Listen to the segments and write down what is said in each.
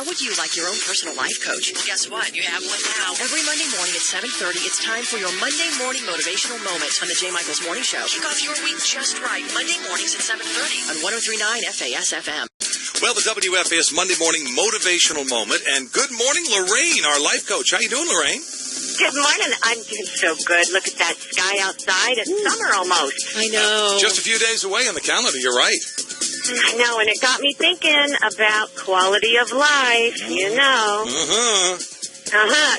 How would you like your own personal life coach? Well, guess what? You have one now. Every Monday morning at 7:30, it's time for your Monday morning motivational moment on the J. Michaels Morning Show. Kick off your week just right. Monday mornings at 7:30 on 103.9 FAS-FM. Well, the WFAS Monday morning motivational moment. And good morning, Lorraine, our life coach. How you doing, Lorraine? Good morning. I'm doing so good. Look at that sky outside. It's summer almost. I know. Just a few days away on the calendar. You're right. I know, and it got me thinking about quality of life, you know.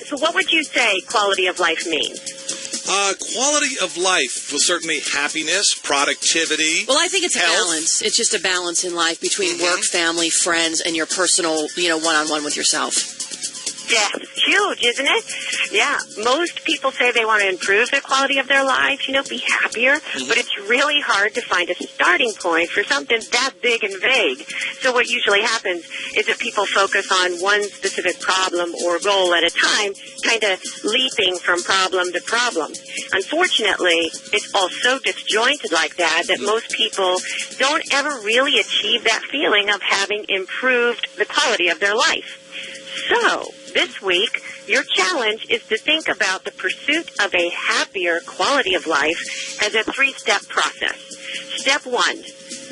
So what would you say quality of life means? Quality of life, well, certainly happiness, productivity. Well, I think it's health. a balance. It's just a balance in life between work, family, friends, and your personal, one-on-one with yourself. Yeah, huge, isn't it? Yeah, most people say they want to improve the quality of their lives, be happier, but it's really hard to find a starting point for something that big and vague. So what usually happens is that people focus on one specific problem or goal at a time, kind of leaping from problem to problem. Unfortunately, it's all so disjointed like that most people don't ever really achieve that feeling of having improved the quality of their life. So, this week, your challenge is to think about the pursuit of a happier quality of life as a 3-step process. Step 1,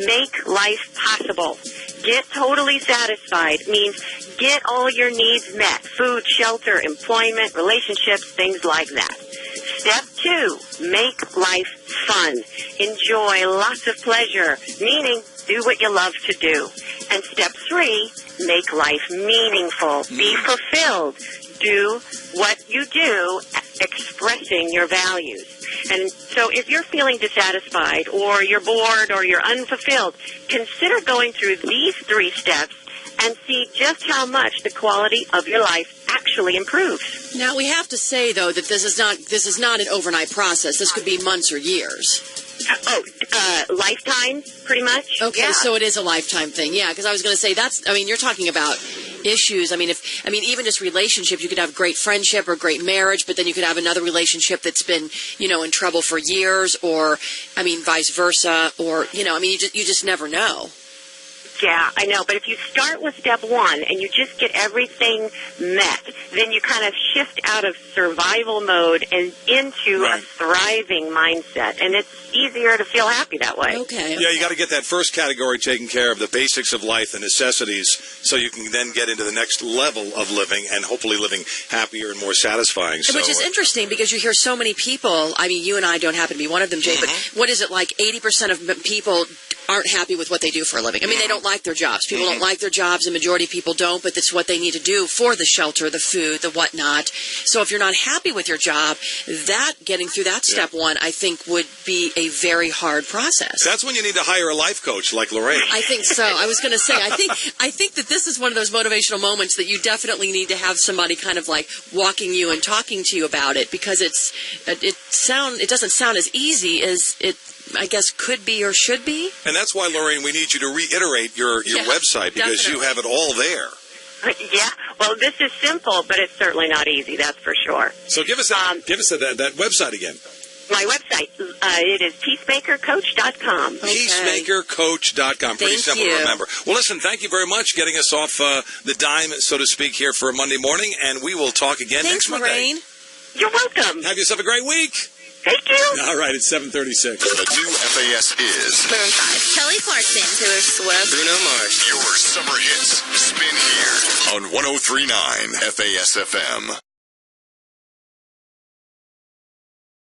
make life possible. Get totally satisfied means get all your needs met. Food, shelter, employment, relationships, things like that. Step 2, make life fun. Enjoy lots of pleasure, meaning do what you love to do. And step 3, make life meaningful. Be fulfilled. Do what you do, expressing your values. And so if you're feeling dissatisfied or you're bored or you're unfulfilled, consider going through these 3 steps and see just how much the quality of your life actually improves. Now, we have to say, though, that this is not an overnight process. This could be months or years. Lifetime, pretty much. Okay, yeah. So it is a lifetime thing. Yeah, because I was going to say you're talking about issues. Even just relationships, you could have great friendship or great marriage, but then you could have another relationship that's been, in trouble for years, or, vice versa, or, you just never know. Yeah, I know. But if you start with step 1 and you just get everything met, then you kind of shift out of survival mode and into a thriving mindset. And it's easier to feel happy that way. Okay. Yeah, you got to get that first category taken care of, the basics of life, the necessities, so you can then get into the next level of living and hopefully living happier and more satisfying. Which is interesting because you hear so many people, you and I don't happen to be one of them, Jay, but what is it, like 80% of people aren't happy with what they do for a living. They don't like their jobs. People don't like their jobs. The majority of people don't, but it's what they need to do for the shelter, the food, the whatnot. So if you're not happy with your job, getting through that step 1, I think, would be a very hard process. That's when you need to hire a life coach like Lorraine. I think so. I was going to say, I think that this is one of those motivational moments that you definitely need to have somebody kind of like walking you and talking to you about it, because it doesn't sound as easy as it, I guess, could be or should be. And that's why, Lorraine, we need you to reiterate your website, because you have it all there. Yeah, well, this is simple, but it's certainly not easy, that's for sure. So give us that website again. My website, it is peacemakercoach.com. Okay. Peacemakercoach.com. Pretty simple to remember. Well, listen, thank you very much getting us off the dime, so to speak, here for a Monday morning, and we will talk again next Monday. Lorraine. You're welcome. Have yourself a great week. Thank you. All right, it's 7:36. The new FAS is Maroon 5. Kelly Clarkson. Taylor Swift. Bruno Mars. Your summer hits spin here on 103.9 FAS-FM.